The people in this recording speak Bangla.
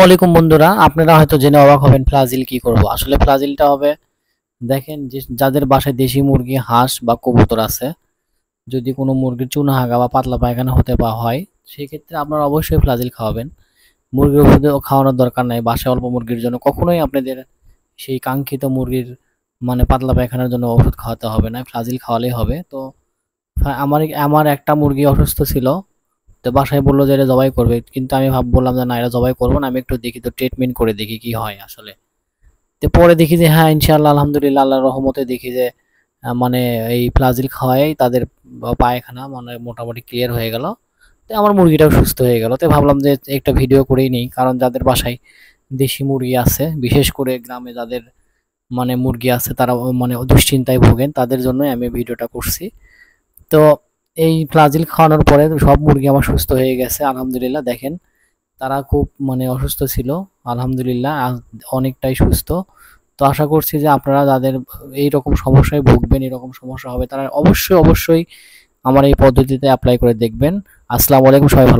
আলাইকুম বন্ধুরা, আপনারা হয়তো জেনে অবাক হবেন ফ্লাজিল কি করব। আসলে ফ্লাজিলটা হবে, দেখেন যে যাদের বাসায় দেশি মুরগি, হাঁস বা কবুতর আছে, যদি কোনো মুরগির চুনা হাগা বা পাতলা পায়খানা হতে বা হয়, সেই ক্ষেত্রে আপনারা অবশ্যই ফ্লাজিল খাওয়াবেন। মুরগির ওষুধ খাওয়ানোর দরকার নাই। বাসায় অল্প মুরগির জন্য কখনোই আপনাদের সেই কাঙ্ক্ষিত মুরগির মানে পাতলা পায়খানার জন্য ওষুধ খাওয়াতে হবে না, ফ্লাজিল খাওয়ালেই হবে। তো আমার আমার একটা মুরগি অসুস্থ ছিল, তো বাসায় বললো যে এটা জবাই করবে, কিন্তু আমি বললাম যে না, এটা জবাই করবো না, আমি একটু দেখি, তো ট্রিটমেন্ট করে দেখি কি হয় আসলে। তো পরে দেখি যে হ্যাঁ, ইনশাআল্লাহ আলহামদুলিল্লাহ, আল্লাহর রহমতে দেখি যে মানে এই ফ্লাজিল খাওয়াই তাদের পায়খানা মানে মোটামুটি ক্লিয়ার হয়ে গেল। তো আমার মুরগিটাও সুস্থ হয়ে গেল। তো ভাবলাম যে একটা ভিডিও করেই নেই, কারণ যাদের বাসায় দেশি মুরগি আছে, বিশেষ করে গ্রামে যাদের মানে মুরগি আছে, তারা মানে দুশ্চিন্তায় ভোগেন, তাদের জন্যই আমি ভিডিওটা করছি। তো এই ফ্লাজিল খাওয়ানোর পরে সব মুরগি আমার সুস্থ হয়ে গেছে আলহামদুলিল্লাহ। দেখেন, তারা খুব মানে অসুস্থ ছিল, আলহামদুলিল্লাহ অনেকটাই সুস্থ। তো আশা করছি যে আপনারা যাদের এইরকম সমস্যায় ভুগবেন, এরকম সমস্যা হবে, তারা অবশ্যই অবশ্যই আমার এই পদ্ধতিতে অ্যাপ্লাই করে দেখবেন। আসসালামু আলাইকুম, সবাই ভালো